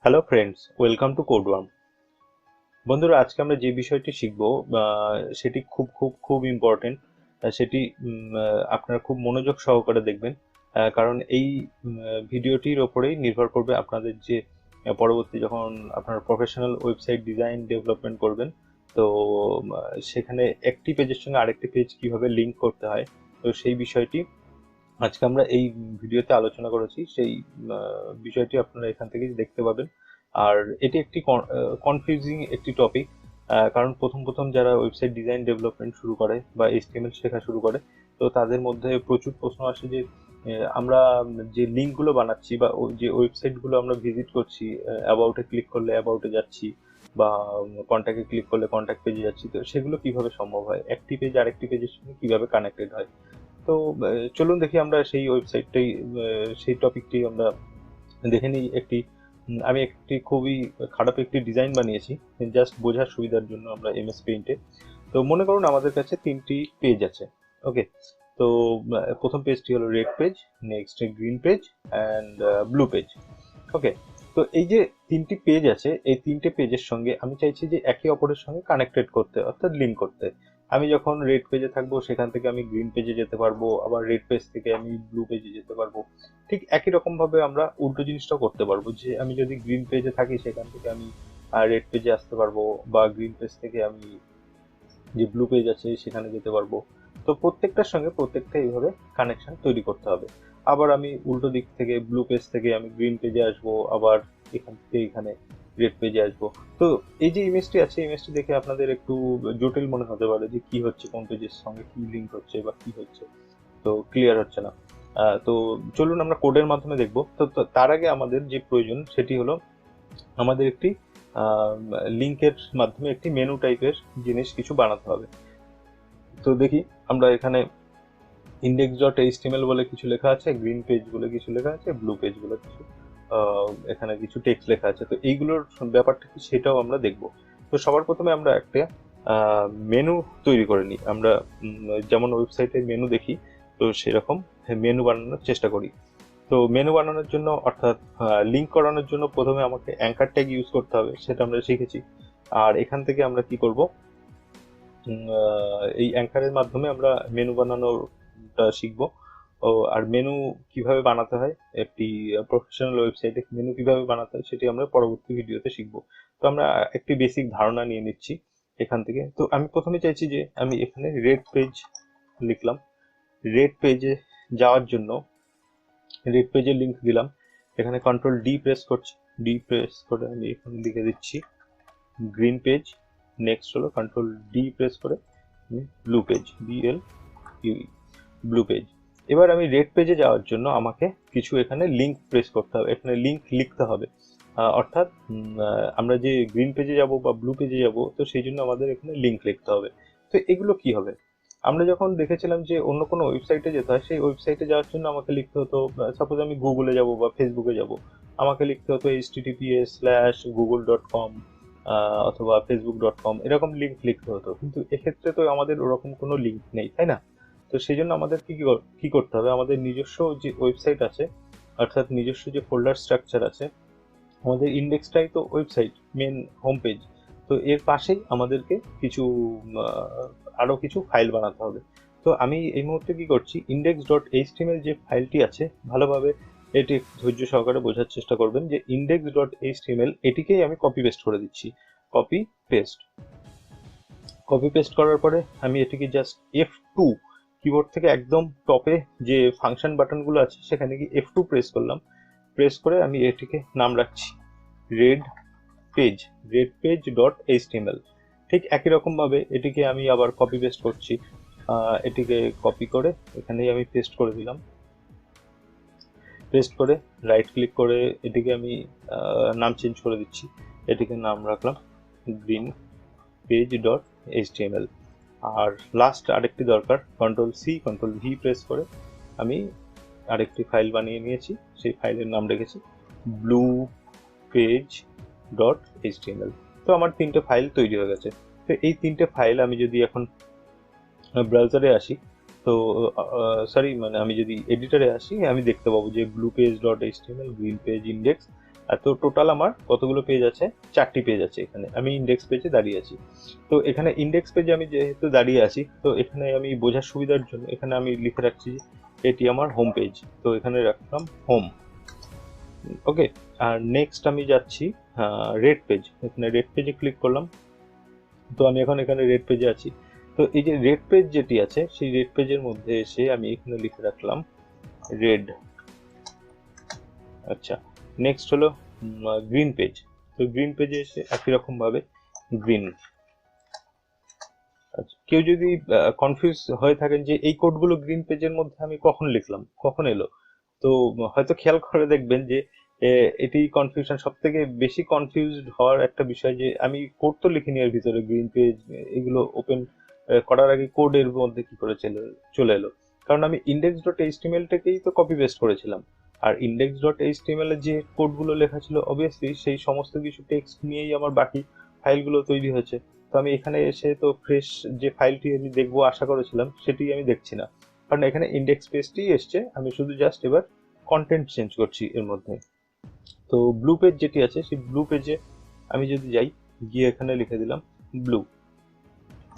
Hello friends, welcome to Codeworm. বন্ধুরা, আজকে আমরা যে বিষয়টি শিখব সেটি খুব খুব খুব ইম্পর্টেন্ট। সেটি আপনারা খুব মনোযোগ সহকারে দেখবেন, কারণ এই ভিডিওটির ওপরেই নির্ভর করবে আপনাদের যে পরবর্তী যখন আপনারা প্রফেশনাল ওয়েবসাইট ডিজাইন ডেভেলপমেন্ট করবেন, তো সেখানে একটি পেজের সঙ্গে আরেকটি পেজ কিভাবে লিঙ্ক করতে হয়, তো সেই বিষয়টি আজকে আমরা এই ভিডিওতে আলোচনা করেছি। সেই বিষয়টি আপনারা এখান থেকেই দেখতে পাবেন। আর এটি একটি কনফিউজিং একটি টপিক, কারণ প্রথম প্রথম যারা ওয়েবসাইট ডিজাইন ডেভেলপমেন্ট শুরু করে বা এইচটিএমএল শেখা শুরু করে, তো তাদের মধ্যে প্রচুর প্রশ্ন আসে যে আমরা যে লিঙ্কগুলো বানাচ্ছি বা যে ওয়েবসাইটগুলো আমরা ভিজিট করছি, অ্যাবাউটে ক্লিক করলে অ্যাবাউটে যাচ্ছি বা কন্ট্যাক্টে ক্লিক করলে কন্ট্যাক্ট পেজে যাচ্ছি, তো সেগুলো কিভাবে সম্ভব হয়, একটি পেজ আরেকটি পেজের সঙ্গে কিভাবে কানেক্টেড হয়। তো চলুন দেখি আমরা সেই ওয়েবসাইটটাই, সেই টপিকটি আমরা দেখে নিই। আমি একটি খুবই খারাপ একটি ডিজাইন বানিয়েছি জাস্ট বোঝার সুবিধার জন্য আমরা এমএস পেইন্টে। তো মনে করুন আমাদের কাছে তিনটি পেজ আছে। ওকে, তো প্রথম পেজটি হলো red page, next green page and blue page. Okay, তো এই যে তিনটি পেজ আছে, এই তিনটে পেজের সঙ্গে আমি চাইছি যে একে অপরের সঙ্গে কানেক্টেড করতে, অর্থাৎ লিঙ্ক করতে। আমি যখন রেড পেজে থাকবো সেখান থেকে আমি গ্রিন পেজে যেতে পারবো, আবার রেড পেজ থেকে আমি ব্লু পেজে যেতে পারবো। ঠিক একই রকম ভাবে আমরা উল্টো জিনিসটা করতে পারবো, যে আমি যদি গ্রিন পেজে থাকি সেখান থেকে আমি রেড পেজে আসতে পারবো, বা গ্রিন পেজ থেকে আমি যে ব্লু পেজ আছে সেখানে যেতে পারবো। তো প্রত্যেকটার সঙ্গে প্রত্যেকটা এইভাবে কানেকশন তৈরি করতে হবে। আবার আমি উল্টো দিক থেকে ব্লু পেজ থেকে আমি গ্রিন পেজে আসবো, আবার এখান থেকে এখানে রেড পেজে আসবো। তো এই যে ইমেজটি আছে, ইমেজটি দেখে আপনাদের একটু জটিল মনে হতে পারে যে কি হচ্ছে, কোন পেজের সঙ্গে কি লিঙ্ক হচ্ছে বা কি হচ্ছে, তো ক্লিয়ার হচ্ছে না। তো চলুন আমরা কোডের মাধ্যমে দেখবো। তো তার আগে আমাদের যে প্রয়োজন সেটি হলো আমাদের একটি লিঙ্কের মাধ্যমে একটি মেনু টাইপের জিনিস কিছু বানাতে হবে। তো দেখি আমরা এখানে ইন্ডেক্স ডট এইচটিএমএল বলে কিছু লেখা আছে, গ্রিন পেজ বলে কিছু লেখা আছে, ব্লু পেজ বলে কিছু এখানে কিছু টেক্সট লেখা আছে। তো এইগুলোর ব্যাপারটা কি সেটাও আমরা দেখব। তো সবার প্রথমে আমরা একটা মেনু তৈরি করে নিই। আমরা যেমন ওয়েবসাইটে মেনু দেখি, তো সেরকম মেনু বানানোর চেষ্টা করি। তো মেনু বানানোর জন্য, অর্থাৎ লিঙ্ক করানোর জন্য প্রথমে আমাকে অ্যাঙ্কার ট্যাগ ইউজ করতে হবে, সেটা আমরা শিখেছি। আর এখান থেকে আমরা কি করব, এই অ্যাঙ্কারের মাধ্যমে আমরা মেনু বানানোটা শিখবো। আর মেনু কিভাবে বানাতে হয়, একটি প্রফেশনাল ওয়েবসাইটে মেনু কিভাবে বানাতে হয় সেটি আমরা পরবর্তী ভিডিওতে শিখবো। তো আমরা একটি বেসিক ধারণা নিয়ে নিচ্ছি এখান থেকে। তো আমি প্রথমে চাইছি যে আমি এখানে রেড পেজ লিখলাম। রেড পেজে যাওয়ার জন্য রেড পেজের লিংক দিলাম। এখানে কন্ট্রোল ডি প্রেস করছি, ডি প্রেস করে আমি এখানে লিখে দিচ্ছি গ্রিন পেজ। নেক্সট হলো কন্ট্রোল ডি প্রেস করে blue page, BL UE, blue page. এবার আমি রেড পেজে যাওয়ার জন্য আমাকে কিছু এখানে লিঙ্ক প্রেস করতে হবে, এখানে লিঙ্ক লিখতে হবে। অর্থাৎ আমরা যে গ্রিন পেজে যাব বা ব্লু পেজে যাব, তো সেই জন্য আমাদের এখানে লিঙ্ক লিখতে হবে। তো এগুলো কি হবে, আমরা যখন দেখেছিলাম যে অন্য কোনো ওয়েবসাইটে যেতে হয়, সেই ওয়েবসাইটে যাওয়ার জন্য আমাকে লিখতে হতো, সাপোজ আমি গুগলে যাব বা ফেসবুকে যাব, আমাকে লিখতে হতো https:/google.com অথবা facebook.com, এরকম লিঙ্ক লিখতে হতো। কিন্তু এক্ষেত্রে তো আমাদের ওরকম কোনো লিঙ্ক নেই, তাই না? তো সেই জন্য আমাদের কি করতে হবে, আমাদের নিজস্ব যে ওয়েবসাইট আছে, অর্থাৎ নিজস্ব যে ফোল্ডার স্ট্রাকচার আছে, আমাদের ইন্ডেক্সটাই তো ওয়েবসাইট, মেন হোম পেজ। তো এর পাশেই আমাদেরকে কিছু আরো কিছু ফাইল বানাতে হবে। তো আমি এই মুহূর্তে কি করছি, ইন্ডেক্স ডট এইচটিএমএল যে ফাইলটি আছে, ভালোভাবে এটি ধৈর্য সহকারে বোঝার চেষ্টা করবেন যে ইন্ডেক্স ডট এইচটিএমএল এটিকেই আমি কপি পেস্ট করে দিচ্ছি। কপি পেস্ট, কপি পেস্ট করার পরে আমি এটিকে জাস্ট F2, কিবোর্ড থেকে একদম টপে যে ফাংশন বাটনগুলো আছে সেখানে গিয়ে F2 প্রেস করলাম। প্রেস করে আমি এটিকে নাম রাখছি red page, red page dot HTML. ঠিক একই রকম ভাবে এটিকে আমি আবার কপি পেস্ট করছি। এটিকে কপি করে এখানেই আমি পেস্ট করে দিলাম। পেস্ট করে রাইট ক্লিক করে এটিকে আমি নাম চেঞ্জ করে দিচ্ছি। এটিকে নাম রাখলাম গ্রিন পেজ ডট এইচটিএমএল। আর লাস্ট আরেকটি দরকার, control C control V press করে আমি আরেকটি ফাইল বানিয়ে নিয়েছি। সেই ফাইলের নাম রেখেছি ব্লু পেজ ডট এইচটিএমএল। তো আমার তিনটে ফাইল তৈরি হয়ে গেছে। তো এই তিনটে ফাইল আমি যদি এখন ব্রাউজারে আসি, তো সরি, মানে আমি যদি এডিটরে আসি, আমি দেখতে পাবো যে blue page dot HTML, green page index তো টোটাল আমার কতগুলো পেজ আছে, 4টি পেজ আছে। এখানে আমি ইন্ডেক্স পেজে দাঁড়িয়ে আছি। তো এখানে ইন্ডেক্স পেজে আমি যেহেতু দাঁড়িয়ে আছি, তো এখানে আমি বোঝার সুবিধার জন্য এখানে আমি লিখে রাখছি এটি আমার হোম পেজ। তো এখানে রাখলাম হোম। ওকে, আর নেক্সট আমি যাচ্ছি রেড পেজ। এখানে রেড পেজে ক্লিক করলাম। তো আমি এখন এখানে রেড পেজে আছি। তো এই যে রেড পেজ যেটি আছে, সেই রেড পেজের মধ্যে এসে আমি এখানে লিখে রাখলাম রেড। আচ্ছা, নেক্সট হলো গ্রিন পেজ। তো গ্রিন পেজে এসে একই রকম ভাবে গ্রিন। আচ্ছা, কেউ যদি কনফিউজ হয়ে থাকেন যে এই কোডগুলো গ্রিন পেজের মধ্যে আমি কখন লিখলাম, কখন এলো, তো হয়তো খেয়াল করে দেখবেন যে এটি কনফিউশন, সব থেকে বেশি কনফিউজড হওয়ার একটা বিষয় যে আমি কোড তো লিখিনি এর ভিতরে, গ্রিন পেজ এগুলো ওপেন করার আগে কোড এর মধ্যে কি করে চলে এলো। কারণ আমি ইন্ডেক্স ডট এইচটিএমএল থেকেই তো কপি পেস্ট করেছিলাম, আর ইন্ডেক্স ডট এইচটিএমএল এর যে কোডগুলো লেখা ছিল অবভিয়াসলি সেই সমস্ত কিছু টেক্সট নিয়েই আমার বাকি ফাইলগুলো তৈরি হয়েছে। তো আমি এখানে এসে তো ফ্রেশ যে ফাইলটি আমি দেখবো আশা করেছিলাম সেটি আমি দেখছি না, কারণ এখানে ইন্ডেক্স পেজটি এসছে। আমি শুধু জাস্ট এবার কন্টেন্ট চেঞ্জ করছি এর মধ্যে। তো ব্লু পেজ যেটি আছে, সেই ব্লু পেজে আমি যদি যাই, গিয়ে এখানে লিখে দিলাম ব্লু,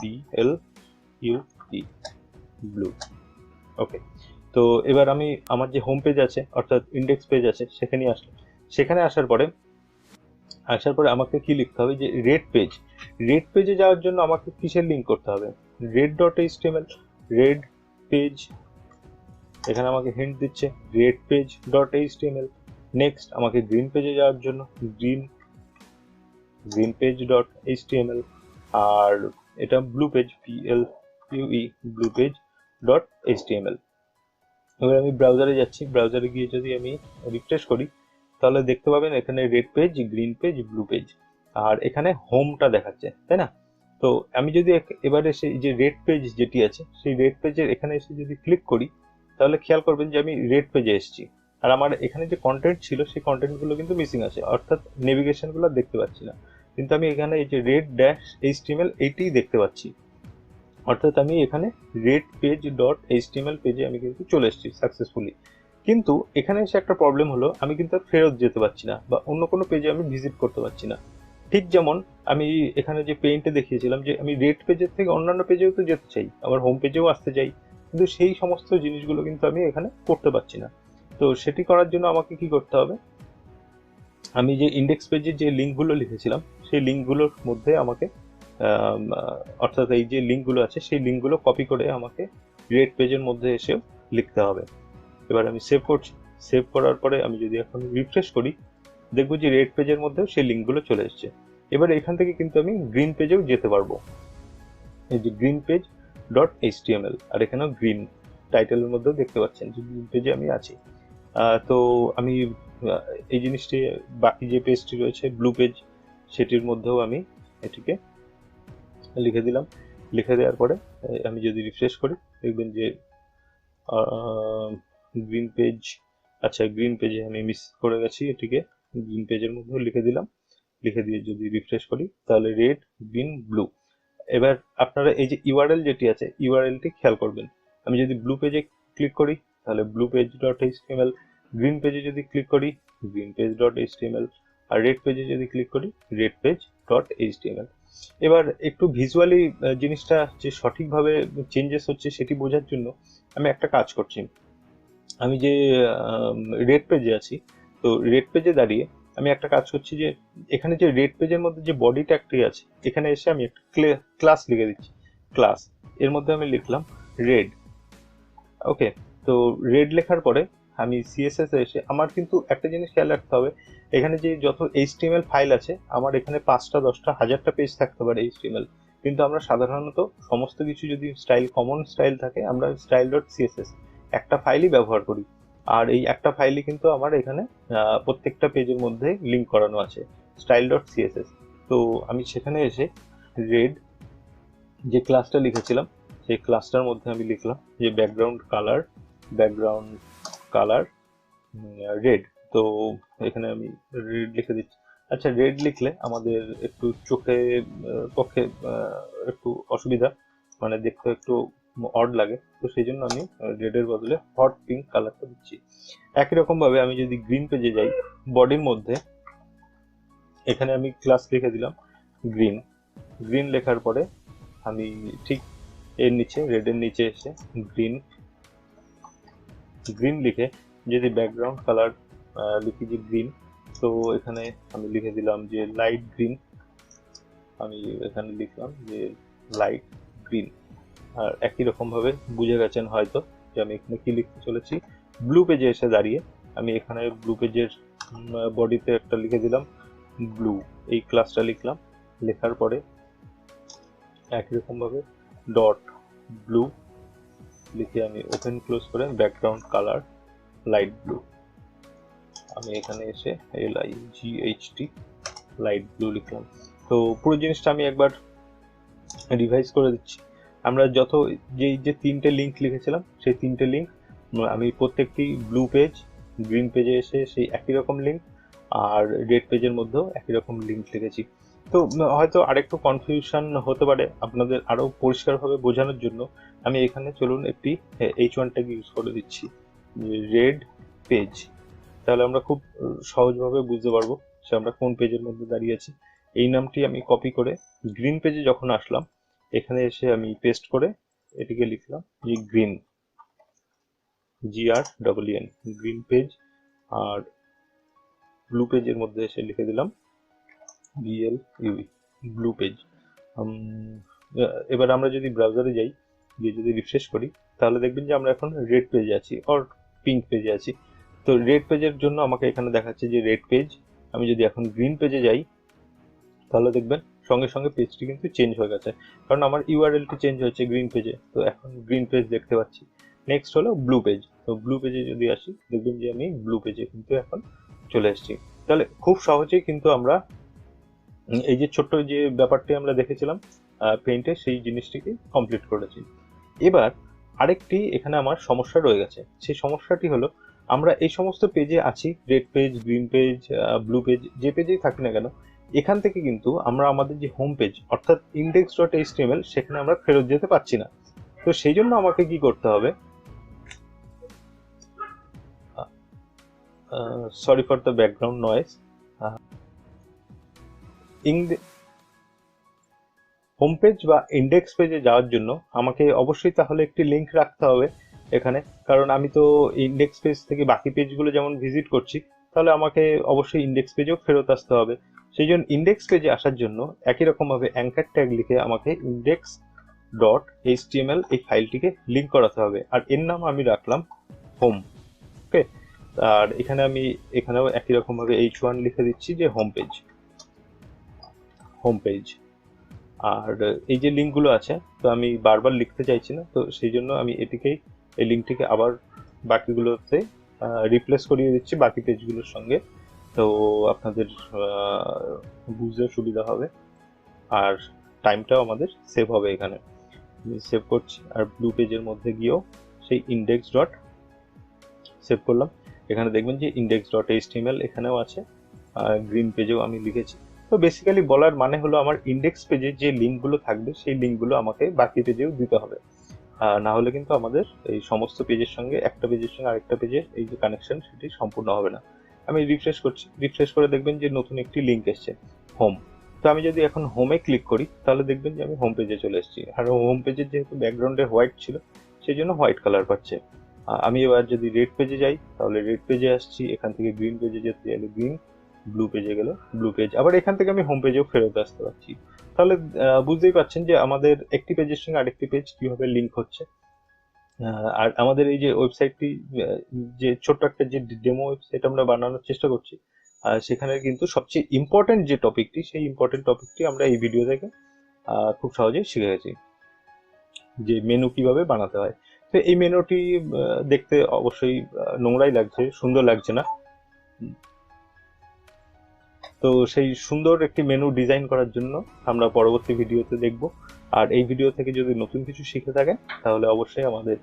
BLUE, ব্লু। ওকে, তো এবার আমি আমার যে হোম পেজ আছে অর্থাৎ ইন্ডেক্স পেজ আছে সেখানে আসলাম। সেখানে আসার পরে আমাকে কি লিখতে হবে, যে রেড পেজ। রেড পেজে যাওয়ার জন্য আমাকে কিসের লিঙ্ক করতে হবে, red dot HTML, red page. এখানে আমাকে হিন্ট দিচ্ছে red page dot HTML. Next আমাকে গ্রিন পেজে যাওয়ার জন্য গ্রিন পেজ ডট এইচটিএমএল, আর এটা blue page, BLUE, blue page dot HTML. এবার আমি ব্রাউজারে যাচ্ছি। ব্রাউজারে গিয়ে যদি আমি রিফ্রেশ করি, তাহলে দেখতে পাবেন এখানে red page, green page, blue page, আর এখানে হোমটা দেখাচ্ছে, তাই না? তো আমি যদি এবারে এসে যে রেড পেজ যেটি আছে, সেই রেড পেজের এখানে এসে যদি ক্লিক করি, তাহলে খেয়াল করবেন যে আমি রেড পেজে এসেছি, আর আমার এখানে যে কন্টেন্ট ছিল সেই কন্টেন্টগুলো কিন্তু মিসিং আছে, অর্থাৎ নেভিগেশনগুলো দেখতে পাচ্ছি না। কিন্তু আমি এখানে এই যে রেড ড্যাশ এইচটিএমএল এইটিই দেখতে পাচ্ছি, অর্থাৎ আমি এখানে রেড পেজ ডট এইচটিএমএল পেজে আমি কিন্তু চলে এসেছি সাকসেসফুলি। কিন্তু এখানে এসে একটা প্রবলেম হলো, আমি কিন্তু আর ফেরত যেতে পারছি না, বা অন্য কোনো পেজে আমি ভিজিট করতে পারছি না। ঠিক যেমন আমি এখানে যে পেইন্টে দেখিয়েছিলাম যে আমি রেড পেজের থেকে অন্যান্য পেজেও তো যেতে চাই, আবার হোম পেজেও আসতে চাই, কিন্তু সেই সমস্ত জিনিসগুলো কিন্তু আমি এখানে করতে পারছি না। তো সেটি করার জন্য আমাকে কি করতে হবে, আমি যে ইন্ডেক্স পেজে যে লিঙ্কগুলো লিখেছিলাম সেই লিঙ্কগুলোর মধ্যে আমাকে অর্থাৎ এই যে লিঙ্কগুলো আছে সেই লিঙ্কগুলো কপি করে আমাকে রেড পেজের মধ্যে এসেও লিখতে হবে। এবার আমি সেভ করছি। সেভ করার পরে আমি যদি এখন রিফ্রেশ করি, দেখবো যে রেড পেজের মধ্যেও সেই লিঙ্কগুলো চলে এসছে। এবার এখান থেকে কিন্তু আমি গ্রিন পেজেও যেতে পারবো। এই যে গ্রিন পেজ ডট এইচটিএমএল, আর এখানেও গ্রিন টাইটেলের মধ্যেও দেখতে পাচ্ছেন যে গ্রিন পেজে আমি আছি। তো আমি এই জিনিসটি বাকি যে পেজটি রয়েছে ব্লু পেজ, সেটির মধ্যেও আমি এটিকে লিখে দিলাম। লিখে দেওয়ার পরে আমি যদি রিফ্রেশ করি, দেখবেন যে গ্রিন পেজ, আচ্ছা গ্রিন পেজে আমি মিস করে গেছি, এটিকে গ্রিন পেজের মধ্যেও লিখে দিলাম। লিখে দিয়ে যদি রিফ্রেশ করি, তাহলে রেড, গ্রিন, ব্লু। এবার আপনারা এই যে ইউআরএল যেটি আছে, ইউআরএলটি খেয়াল করবেন। আমি যদি ব্লু পেজে ক্লিক করি, তাহলে blue page dot HTML, green পেজে যদি ক্লিক করি, গ্রিন পেজ ডট এইচটিএমএল, আর রেড পেজে যদি ক্লিক করি, রেড পেজ ডট এইচটিএমএল। এবার একটু ভিজুয়ালি জিনিসটা যে সঠিকভাবে চেঞ্জেস হচ্ছে সেটি বোঝার জন্য আমি একটা কাজ করছি। আমি যে রেড পেজে আছি, তো রেড পেজে দাঁড়িয়ে আমি একটা কাজ করছি যে এখানে যে রেড পেজের মধ্যে যে বডি ট্যাগটি আছে, এখানে এসে আমি একটা ক্লাস লিখে দিচ্ছি। ক্লাস এর মধ্যে আমি লিখলাম রেড। ওকে, তো রেড লেখার পরে আমি সিএসএস এসে আমার কিন্তু একটা জিনিস খেয়াল রাখতে হবে, এখানে যে যত এইচটিএমএল ফাইল আছে, আমার এখানে 5টা 10টা 1000টা পেজ থাকতে পারে এইচটিএমএল, কিন্তু আমরা সাধারণত সমস্ত কিছু যদি কমন স্টাইল থাকে, আমরা স্টাইল ডট সিএসএস একটা ফাইলই ব্যবহার করি। আর এই একটা ফাইলই কিন্তু আমার এখানে প্রত্যেকটা পেজের মধ্যে লিঙ্ক করানো আছে, স্টাইল ডট সিএসএস। তো আমি সেখানে এসে রেড যে ক্লাসটা লিখেছিলাম, সেই ক্লাসটার মধ্যে আমি লিখলাম যে ব্যাকগ্রাউন্ড কালার রেড। তো এখানে আমি রেড লিখে দিচ্ছি। আচ্ছা, রেড লিখলে আমাদের একটু চোখে পক্ষে একটু অসুবিধা, মানে দেখতে একটু অড লাগে, তো সেই জন্য আমি রেডের বদলে হট পিঙ্ক কালারটা দিচ্ছি। একই রকম ভাবে আমি যদি গ্রিন পেজে যাই, বডির মধ্যে এখানে আমি ক্লাস লিখে দিলাম গ্রিন। গ্রিন লেখার পরে আমি ঠিক এর নিচে, রেডের নিচে এসে গ্রিন গ্রিন লিখে যদি ব্যাকগ্রাউন্ড কালার লিখি যে গ্রিন, তো এখানে আমি লিখে দিলাম যে লাইট গ্রিন। আমি এখানে লিখলাম যে লাইট গ্রিন। আর একই রকম ভাবে বুঝে গেছেন হয়তো যে আমি এখানে কি লিখতে চলেছি। ব্লু পেজে এসে দাঁড়িয়ে আমি এখানে ব্লু পেজের বডিতে একটা লিখে দিলাম ব্লু, এই ক্লাসটা লিখলাম। লেখার পরে একই রকম ভাবে ডট ব্লু লিখে আমি ওপেন ক্লোজ করে ব্যাকগ্রাউন্ড কালার লাইট ব্লু। আমি এখানে এসে LIGHT লাইট ব্লু লিখলাম। তো পুরো জিনিসটা আমি একবার রিভাইজ করে দিচ্ছি। আমরা যত যে তিনটে লিঙ্ক লিখেছিলাম সেই তিনটে লিঙ্ক আমি প্রত্যেকটি ব্লু পেজ, গ্রিন পেজে এসে সেই একই রকম লিঙ্ক, আর রেড পেজের মধ্যেও একই রকম লিঙ্ক লিখেছি। তো হয়তো আরেকটু কনফিউশন হতে পারে, আপনাদের আরও পরিষ্কারভাবে বোঝানোর জন্য আমি এখানে চলুন একটি H1 ট্যাগ ইউজ করে দিচ্ছি, রেড পেজ। তাহলে আমরা খুব সহজভাবে বুঝতে পারবো যে আমরা কোন পেজের মধ্যে দাঁড়িয়ে আছি। এই নামটি আমি কপি করে গ্রিন পেজে যখন আসলাম, এখানে এসে আমি পেস্ট করে এটিকে লিখলাম যে গ্রিন, GREEN, গ্রিন পেজ। আর ব্লু পেজের মধ্যে এসে লিখে দিলাম BLUE, ব্লু পেজ। এবার আমরা যদি ব্রাউজারে যাই, গিয়ে যদি রিফ্রেশ করি, তাহলে দেখবেন যে আমরা এখন রেড পেজে আছি অর পিঙ্ক পেজে আছি। তো রেড পেজের জন্য আমাকে এখানে দেখাচ্ছে যে রেড পেজ। আমি যদি এখন গ্রিন পেজে যাই, তাহলে দেখবেন সঙ্গে সঙ্গে পেজটি কিন্তু চেঞ্জ হয়ে গেছে, কারণ আমার ইউআরএলটি চেঞ্জ হয়েছে গ্রিন পেজে। তো এখন গ্রিন পেজ দেখতে পাচ্ছি। নেক্সট হলো ব্লু পেজ। তো ব্লু পেজে যদি আসি, দেখবেন যে আমি ব্লু পেজে কিন্তু এখন চলে এসেছি। তাহলে খুব সহজেই কিন্তু আমরা এই যে ছোট্ট যে ব্যাপারটি আমরা দেখেছিলাম পেইন্টে, সেই জিনিসটিকে কমপ্লিট করেছি। এবার আরেকটি এখানে আমার সমস্যা রয়ে গেছে। সেই সমস্যাটি হলো, আমরা এই সমস্ত পেজে আছি, red page, green page, blue page, যে পেজেই থাকি না কেন, এখান থেকে কিন্তু আমরা আমাদের যে হোম পেজ অর্থাৎ index.html সেখানে আমরা ফেরত যেতে পারছি না। তো সেই জন্য আমাকে কি করতে হবে, sorry for the background noise. Home page বা ইন্ডেক্স পেজে যাওয়ার জন্য আমাকে অবশ্যই তাহলে একটি লিঙ্ক রাখতে হবে এখানে, কারণ আমি তো ইন্ডেক্স পেজ থেকে বাকি পেজগুলো যেমন ভিজিট করছি, তাহলে আমাকে অবশ্যই ইন্ডেক্স পেজেও ফেরত আসতে হবে। সেই জন্য ইন্ডেক্স পেজে আসার জন্য একই রকমভাবে অ্যাঙ্কার ট্যাগ লিখে আমাকে index.html এই ফাইলটিকে লিঙ্ক করাতে হবে, আর এর নাম আমি রাখলাম হোম। ওকে, আর এখানে আমি এখানেও একই রকমভাবে H1 লিখে দিচ্ছি যে হোম পেজ। আর এই যে লিঙ্কগুলো আছে, তো আমি বারবার লিখতে চাইছি না, তো সেই জন্য আমি এই লিঙ্কটিকে আবার বাকিগুলোতে রিপ্লেস করিয়ে দিচ্ছি বাকি পেজগুলোর সঙ্গে। তো আপনাদের বুঝতে সুবিধা হবে, আর টাইমটাও আমাদের সেভ হবে। এখানে আমি সেভ করছি, আর ব্লু পেজের মধ্যে গিয়েও সেই ইন্ডেক্স ডট সেভ করলাম। এখানে দেখবেন যে index.html এখানেও আছে, আর গ্রিন পেজেও আমি লিখেছি। তো বেসিক্যালি বলার মানে হলো, আমার ইন্ডেক্স পেজে যে লিঙ্কগুলো থাকবে সেই লিঙ্কগুলো আমাকে বাকি পেজেও দিতে হবে, না হলে কিন্তু আমাদের এই সমস্ত পেজের সঙ্গে একটা পেজের সঙ্গে আরেকটা পেজের এই যে কানেকশন সেটি সম্পূর্ণ হবে না। আমি রিফ্রেশ করছি, রিফ্রেশ করে দেখবেন যে নতুন একটি লিঙ্ক এসছে, হোম। তো আমি যদি এখন হোমে ক্লিক করি, তাহলে দেখবেন যে আমি হোম পেজে চলে এসেছি। আর হোম পেজের যেহেতু ব্যাকগ্রাউন্ডে হোয়াইট ছিল, সেই জন্য হোয়াইট কালার পাচ্ছে। আমি এবার যদি রেড পেজে যাই, তাহলে রেড পেজে আসছি। এখান থেকে গ্রিন পেজে যেতে গেলে গ্রিন, ব্লু পেজে গেলে ব্লু পেজ। আবার এখান থেকে আমি হোম পেজেও ফেরত আসতে পারছি। তাহলে বুঝতেই পারছেন যে আমাদের একটি পেজের সঙ্গে আরেকটি পেজ কিভাবে লিঙ্ক হচ্ছে। আর আমাদের এই যে ওয়েবসাইটটি, যে ছোট্ট একটা যে ডেমো ওয়েবসাইট আমরা বানানোর চেষ্টা করছি, সেখানে কিন্তু সবচেয়ে ইম্পর্টেন্ট যে টপিকটি, সেই ইম্পর্টেন্ট টপিকটি আমরা এই ভিডিও থেকে খুব সহজেই শিখে গেছি, যে মেনু কিভাবে বানাতে হয়। তো এই মেনুটি দেখতে অবশ্যই নোংরাই লাগছে, সুন্দর লাগছে না। তো সেই সুন্দর একটি মেনু ডিজাইন করার জন্য আমরা পরবর্তী ভিডিওতে দেখব। আর এই ভিডিও থেকে যদি নতুন কিছু শিখে থাকেন, তাহলে অবশ্যই আমাদের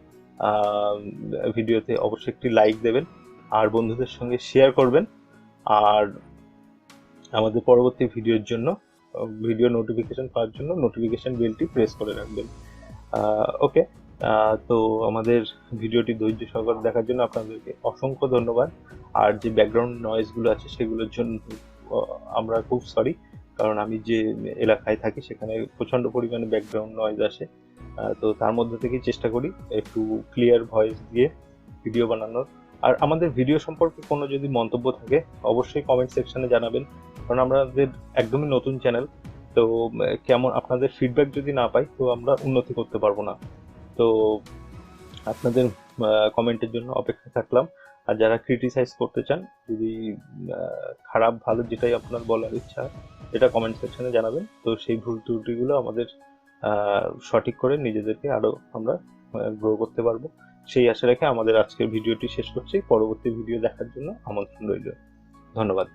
ভিডিওতে অবশ্যই একটি লাইক দেবেন, আর বন্ধুদের সঙ্গে শেয়ার করবেন, আর আমাদের পরবর্তী ভিডিওর জন্য, ভিডিও নোটিফিকেশন পাওয়ার জন্য নোটিফিকেশন বেলটি প্রেস করে রাখবেন। ওকে, তো আমাদের ভিডিওটি ধৈর্য সহকারে দেখার জন্য আপনাদেরকে অসংখ্য ধন্যবাদ। আর যে ব্যাকগ্রাউন্ড নয়েজগুলো আছে সেগুলোর জন্য আমরা খুব সরি, কারণ আমি যে এলাকায় থাকি সেখানে প্রচণ্ড পরিমাণে ব্যাকগ্রাউন্ড নয়েজ আসে। তো তার মধ্যে থেকেই চেষ্টা করি একটু ক্লিয়ার ভয়েস দিয়ে ভিডিও বানানোর। আর আমাদের ভিডিও সম্পর্কে কোনো যদি মন্তব্য থাকে অবশ্যই কমেন্ট সেকশনে জানাবেন, কারণ আমাদের একদমই নতুন চ্যানেল। তো কেমন আপনাদের ফিডব্যাক যদি না পাই তো আমরা উন্নতি করতে পারবো না। তো আপনাদের কমেন্টের জন্য অপেক্ষায় থাকলাম। আর যারা ক্রিটিসাইজ করতে চান, যদি খারাপ ভালো যেটাই আপনার বলার ইচ্ছা, এটা কমেন্ট সেকশনে জানাবেন। তো সেই ভুল ত্রুটিগুলো আমাদের সঠিক করে নিজেদেরকে আরো আমরা গ্রো করতে পারবো, সেই আশা রেখে আমাদের আজকের ভিডিওটি শেষ করছি। পরবর্তী ভিডিও দেখার জন্য আমন্ত্রণ রইল। ধন্যবাদ।